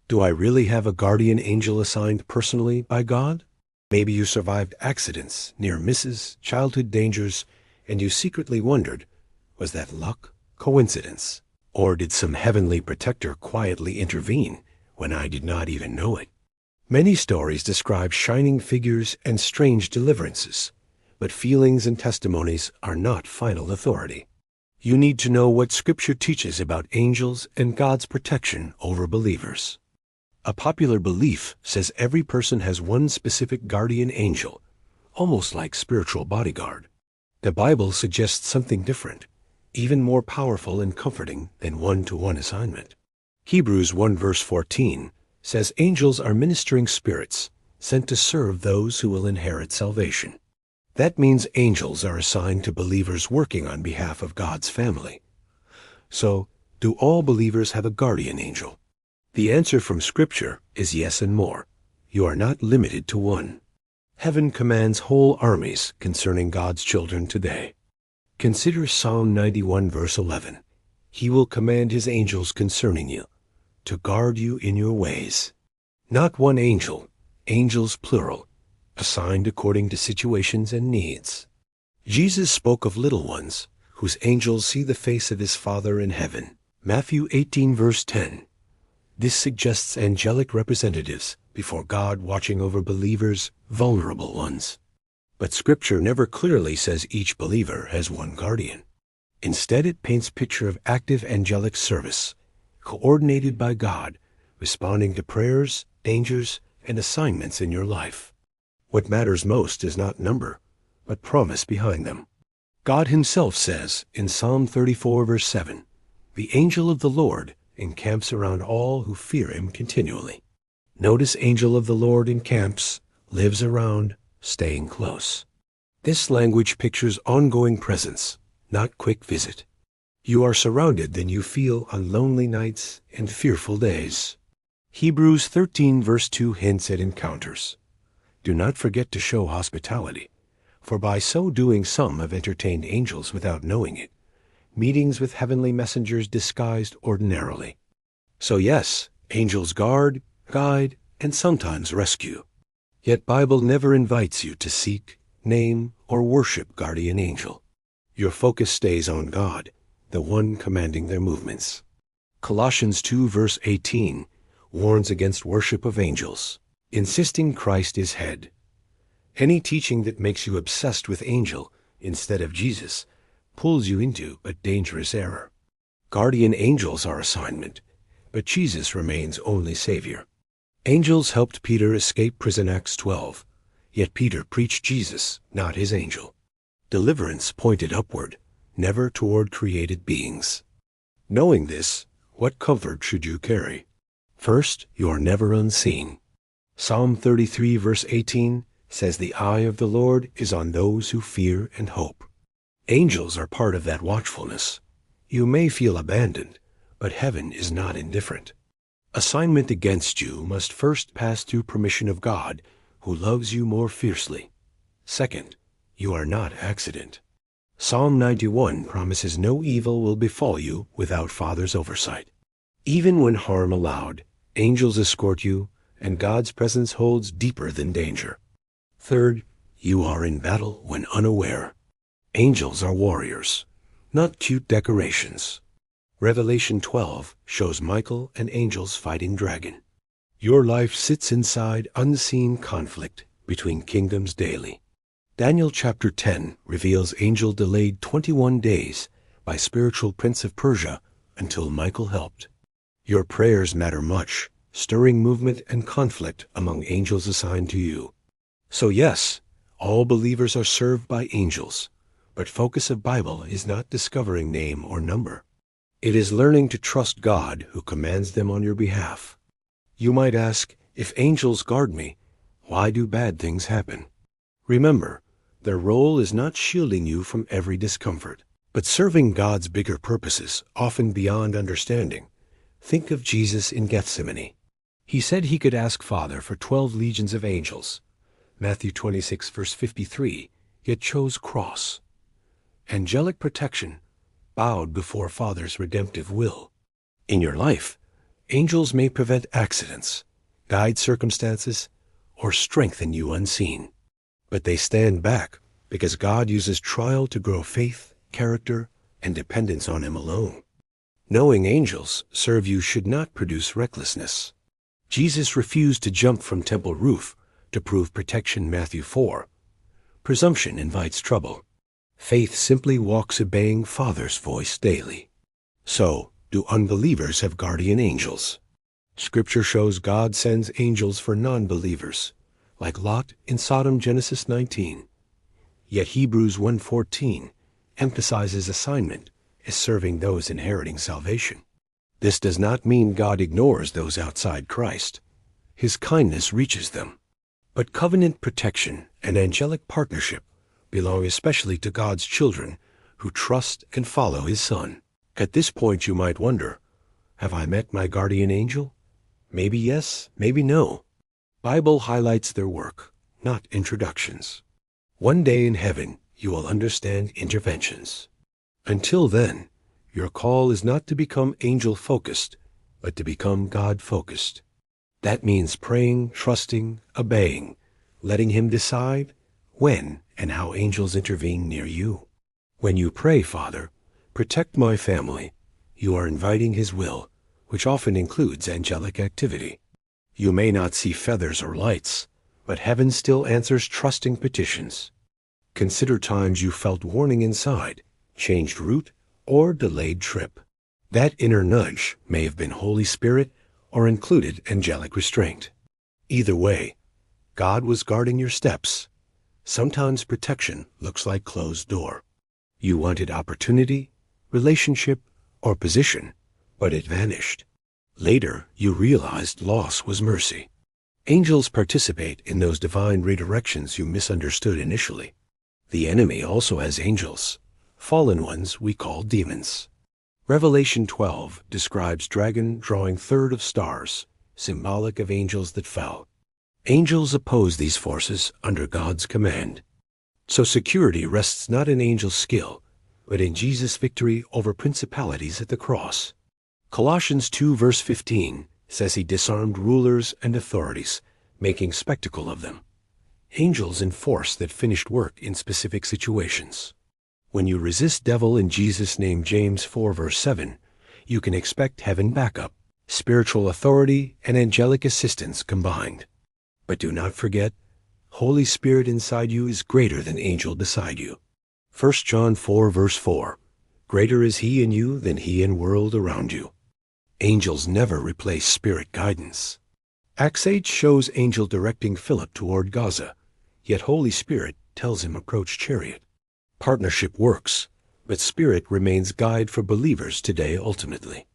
Do I really have a guardian angel assigned personally by God? Maybe you survived accidents, near misses, childhood dangers, and you secretly wondered, was that luck, coincidence, or did some heavenly protector quietly intervene when I did not even know it? Many stories describe shining figures and strange deliverances, but feelings and testimonies are not final authority. You need to know what Scripture teaches about angels and God's protection over believers. A popular belief says every person has one specific guardian angel, almost like spiritual bodyguard. The Bible suggests something different, even more powerful and comforting than one-to-one assignment. Hebrews 1 verse 14 says angels are ministering spirits sent to serve those who will inherit salvation. That means angels are assigned to believers working on behalf of God's family. So, do all believers have a guardian angel? The answer from Scripture is yes and more. You are not limited to one. Heaven commands whole armies concerning God's children today. Consider Psalm 91 verse 11. He will command his angels concerning you, to guard you in your ways. Not one angel, angels plural, assigned according to situations and needs. Jesus spoke of little ones, whose angels see the face of his Father in heaven. Matthew 18 verse 10. This suggests angelic representatives before God watching over believers, vulnerable ones. But Scripture never clearly says each believer has one guardian. Instead, it paints a picture of active angelic service, coordinated by God, responding to prayers, dangers, and assignments in your life. What matters most is not number, but promise behind them. God himself says in Psalm 34 verse 7, "The angel of the Lord encamps around all who fear him continually." Notice angel of the Lord encamps, lives around, staying close. This language pictures ongoing presence, not quick visit. You are surrounded than you feel on lonely nights and fearful days. Hebrews 13 verse 2 hints at encounters. Do not forget to show hospitality, for by so doing some have entertained angels without knowing it. Meetings with heavenly messengers disguised ordinarily. So yes, angels guard, guide, and sometimes rescue. Yet Bible never invites you to seek, name, or worship guardian angel. Your focus stays on God, the one commanding their movements. Colossians 2 verse 18 warns against worship of angels, insisting Christ is head. Any teaching that makes you obsessed with angel instead of Jesus pulls you into a dangerous error. Guardian angels are assignment, but Jesus remains only Savior. Angels helped Peter escape prison, Acts 12, yet Peter preached Jesus, not his angel. Deliverance pointed upward, never toward created beings. Knowing this, what comfort should you carry? First, you are never unseen. Psalm 33 verse 18 says the eye of the Lord is on those who fear and hope. Angels are part of that watchfulness. You may feel abandoned, but heaven is not indifferent. Assignment against you must first pass through permission of God, who loves you more fiercely. Second, you are not accident. Psalm 91 promises no evil will befall you without Father's oversight. Even when harm allowed, angels escort you, and God's presence holds deeper than danger. Third, you are in battle when unaware. Angels are warriors, not cute decorations. Revelation 12 shows Michael and angels fighting dragon. Your life sits inside unseen conflict between kingdoms daily. Daniel chapter 10 reveals angel delayed 21 days by spiritual prince of Persia until Michael helped. Your prayers matter much, stirring movement and conflict among angels assigned to you. So yes, all believers are served by angels, but focus of Bible is not discovering name or number. It is learning to trust God who commands them on your behalf. You might ask, if angels guard me, why do bad things happen? Remember, their role is not shielding you from every discomfort, but serving God's bigger purposes, often beyond understanding. Think of Jesus in Gethsemane. He said he could ask Father for 12 legions of angels, Matthew 26 verse 53, yet chose cross. Angelic protection bowed before Father's redemptive will. In your life, Angels may prevent accidents, guide circumstances, or strengthen you unseen. But they stand back because God uses trial to grow faith, character, and dependence on Him alone. Knowing angels serve you should not produce recklessness. Jesus refused to jump from temple roof to prove protection, Matthew 4. Presumption invites trouble. Faith simply walks obeying Father's voice daily. So, do unbelievers have guardian angels? Scripture shows God sends angels for non-believers, like Lot in Sodom, Genesis 19. Yet Hebrews 1:14 emphasizes assignment as serving those inheriting salvation. This does not mean God ignores those outside Christ. His kindness reaches them. But covenant protection and angelic partnership belong especially to God's children who trust and follow His Son. At this point you might wonder, have I met my guardian angel? Maybe yes, maybe no. Bible highlights their work, not introductions. One day in heaven you will understand interventions. Until then, your call is not to become angel-focused, but to become God-focused. That means praying, trusting, obeying, letting Him decide when and how angels intervene near you. When you pray, Father, protect my family, you are inviting His will, which often includes angelic activity. You may not see feathers or lights, but heaven still answers trusting petitions. Consider times you felt warning inside, changed route, or delayed trip. That inner nudge may have been Holy Spirit or included angelic restraint. Either way, God was guarding your steps. Sometimes protection looks like closed door. You wanted opportunity, relationship, or position, but it vanished. Later, you realized loss was mercy. Angels participate in those divine redirections you misunderstood initially. The enemy also has angels, fallen ones we call demons. Revelation 12 describes dragon drawing third of stars, symbolic of angels that fell. Angels oppose these forces under God's command. So security rests not in angel skill, but in Jesus' victory over principalities at the cross. Colossians 2 verse 15 says He disarmed rulers and authorities, making spectacle of them. Angels enforce that finished work in specific situations. When you resist devil in Jesus' name, James 4 verse 7, you can expect heaven backup, spiritual authority, and angelic assistance combined. But do not forget, Holy Spirit inside you is greater than angel beside you. 1 John 4 verse 4, greater is He in you than he in world around you. Angels never replace spirit guidance. Acts 8 shows angel directing Philip toward Gaza, yet Holy Spirit tells him approach chariot. Partnership works, but Spirit remains guide for believers today ultimately.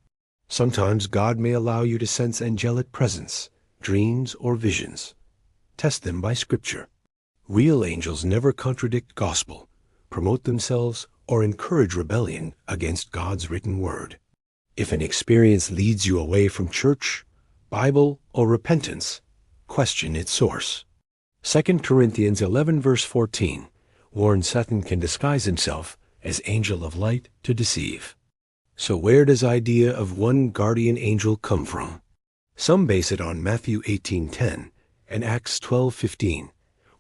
Sometimes God may allow you to sense angelic presence, dreams, or visions. Test them by Scripture. Real angels never contradict gospel, promote themselves, or encourage rebellion against God's written word. If an experience leads you away from church, Bible, or repentance, question its source. 2 Corinthians 11 verse 14 warns Satan can disguise himself as angel of light to deceive. So where does idea of one guardian angel come from? Some base it on Matthew 18:10 and Acts 12:15,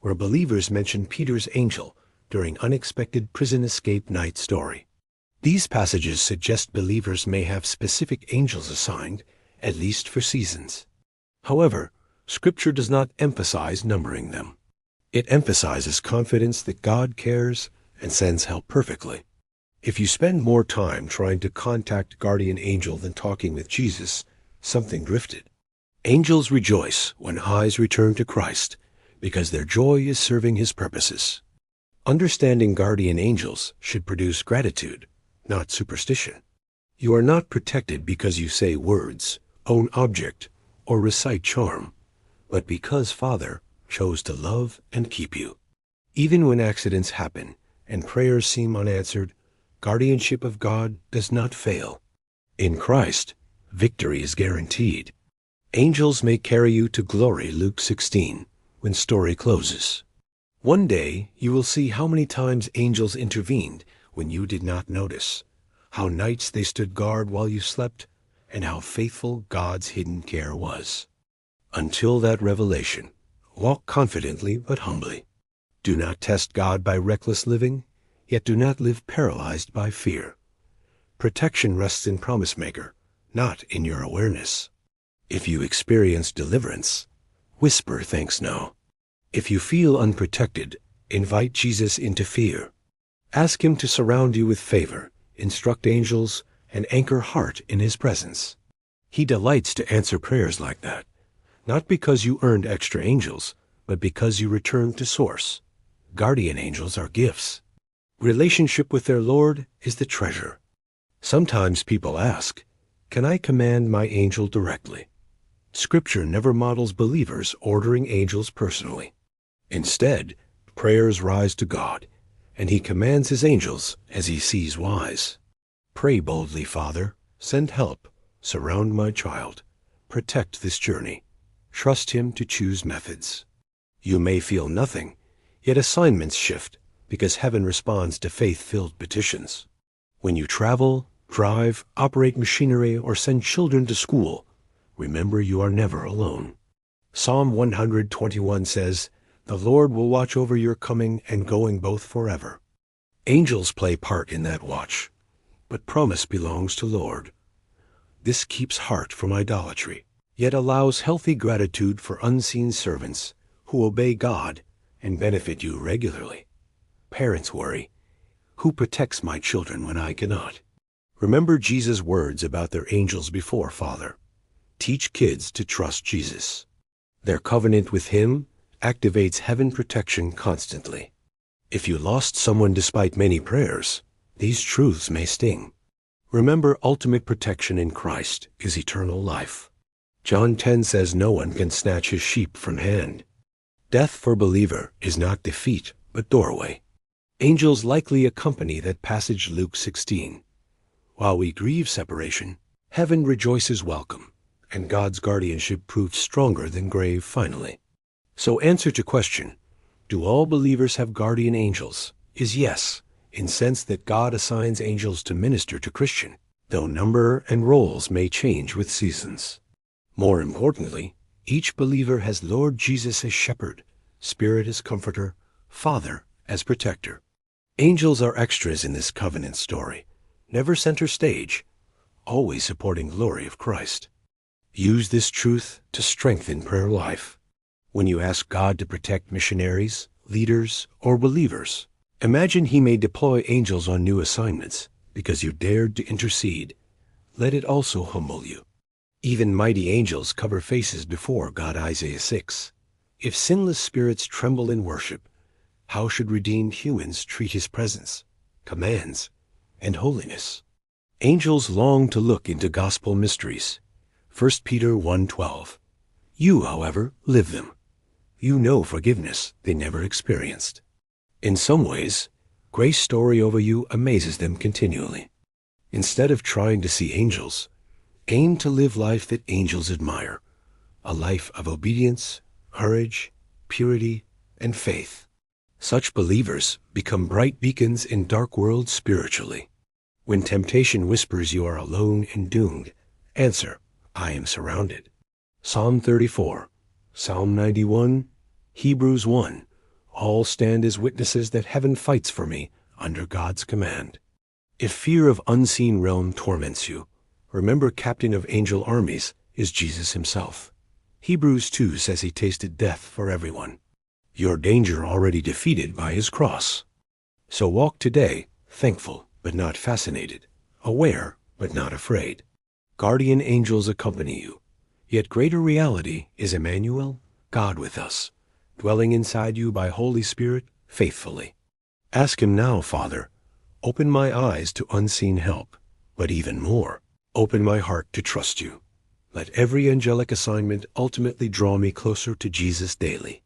where believers mention Peter's angel during unexpected prison escape night story. These passages suggest believers may have specific angels assigned, at least for seasons. However, Scripture does not emphasize numbering them. It emphasizes confidence that God cares and sends help perfectly. If you spend more time trying to contact guardian angel than talking with Jesus, something drifted. Angels rejoice when eyes return to Christ, because their joy is serving His purposes. Understanding guardian angels should produce gratitude, not superstition. You are not protected because you say words, own object, or recite charm, but because Father chose to love and keep you. Even when accidents happen and prayers seem unanswered, guardianship of God does not fail. In Christ, victory is guaranteed. Angels may carry you to glory, Luke 16, when story closes. One day you will see how many times angels intervened when you did not notice, how nights they stood guard while you slept, and how faithful God's hidden care was. Until that revelation, walk confidently but humbly. Do not test God by reckless living, yet do not live paralyzed by fear. Protection rests in Promise Maker, not in your awareness. If you experience deliverance, whisper thanks no. If you feel unprotected, invite Jesus into fear. Ask him to surround you with favor, instruct angels, and anchor heart in his presence. He delights to answer prayers like that, not because you earned extra angels, but because you returned to source. Guardian angels are gifts. Relationship with their Lord is the treasure. Sometimes people ask, can I command my angel directly? Scripture never models believers ordering angels personally. Instead, prayers rise to God, and he commands his angels as he sees wise. Pray boldly, Father, send help, surround my child, protect this journey. Trust him to choose methods. You may feel nothing, yet assignments shift because heaven responds to faith-filled petitions. When you travel, drive, operate machinery, or send children to school, remember you are never alone. Psalm 121 says, "The Lord will watch over your coming and going both forever." Angels play part in that watch, but promise belongs to Lord. This keeps heart from idolatry, yet allows healthy gratitude for unseen servants who obey God and benefit you regularly. Parents worry, who protects my children when I cannot? Remember Jesus' words about their angels before Father. Teach kids to trust Jesus. Their covenant with him activates heaven protection constantly. If you lost someone despite many prayers, these truths may sting. Remember, ultimate protection in Christ is eternal life. John 10 says no one can snatch his sheep from hand. Death for believer is not defeat, but doorway. Angels likely accompany that passage Luke 16. While we grieve separation, heaven rejoices welcome, and God's guardianship proved stronger than grave finally. So answer to question, do all believers have guardian angels? Is yes, in sense that God assigns angels to minister to Christian, though number and roles may change with seasons. More importantly, each believer has Lord Jesus as shepherd, Spirit as comforter, Father as protector. Angels are extras in this covenant story, never center stage, always supporting glory of Christ. Use this truth to strengthen prayer life. When you ask God to protect missionaries, leaders, or believers, imagine he may deploy angels on new assignments because you dared to intercede. Let it also humble you. Even mighty angels cover faces before God. Isaiah 6. If sinless spirits tremble in worship, how should redeemed humans treat his presence, commands, and holiness? Angels long to look into gospel mysteries. 1 Peter 1:12. You, however, live them. You know forgiveness they never experienced. In some ways, grace story over you amazes them continually. Instead of trying to see angels, aim to live life that angels admire, a life of obedience, courage, purity, and faith. Such believers become bright beacons in dark worlds spiritually. When temptation whispers you are alone and doomed, answer, I am surrounded. Psalm 34, Psalm 91, Hebrews 1, all stand as witnesses that heaven fights for me under God's command. If fear of unseen realm torments you, remember captain of angel armies is Jesus himself. Hebrews 2 says he tasted death for everyone. Your danger already defeated by his cross. So walk today, thankful but not fascinated, aware but not afraid. Guardian angels accompany you, yet greater reality is Emmanuel, God with us, dwelling inside you by Holy Spirit faithfully. Ask him now, Father, open my eyes to unseen help, but even more, open my heart to trust you. Let every angelic assignment ultimately draw me closer to Jesus daily.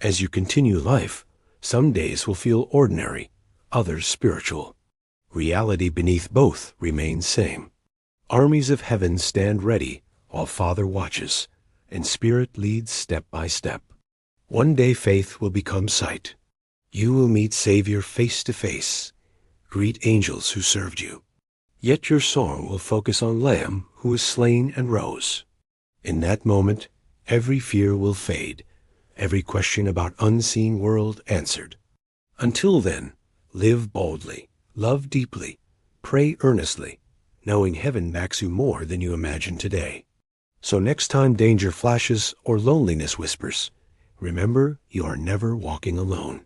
As you continue life, some days will feel ordinary, others spiritual. Reality beneath both remains same. Armies of heaven stand ready while Father watches, and Spirit leads step by step. One day faith will become sight. You will meet Savior face to face, greet angels who served you. Yet your song will focus on Lamb who was slain and rose. In that moment, every fear will fade, every question about unseen world answered. Until then, live boldly, love deeply, pray earnestly, knowing heaven backs you more than you imagine today. So next time danger flashes or loneliness whispers, remember you are never walking alone.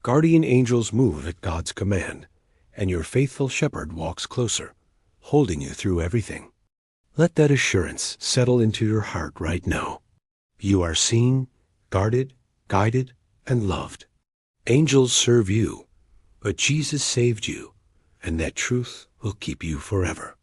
Guardian angels move at God's command, and your faithful shepherd walks closer, holding you through everything. Let that assurance settle into your heart right now. You are seen, guarded, guided, and loved. Angels serve you, but Jesus saved you, and that truth will keep you forever.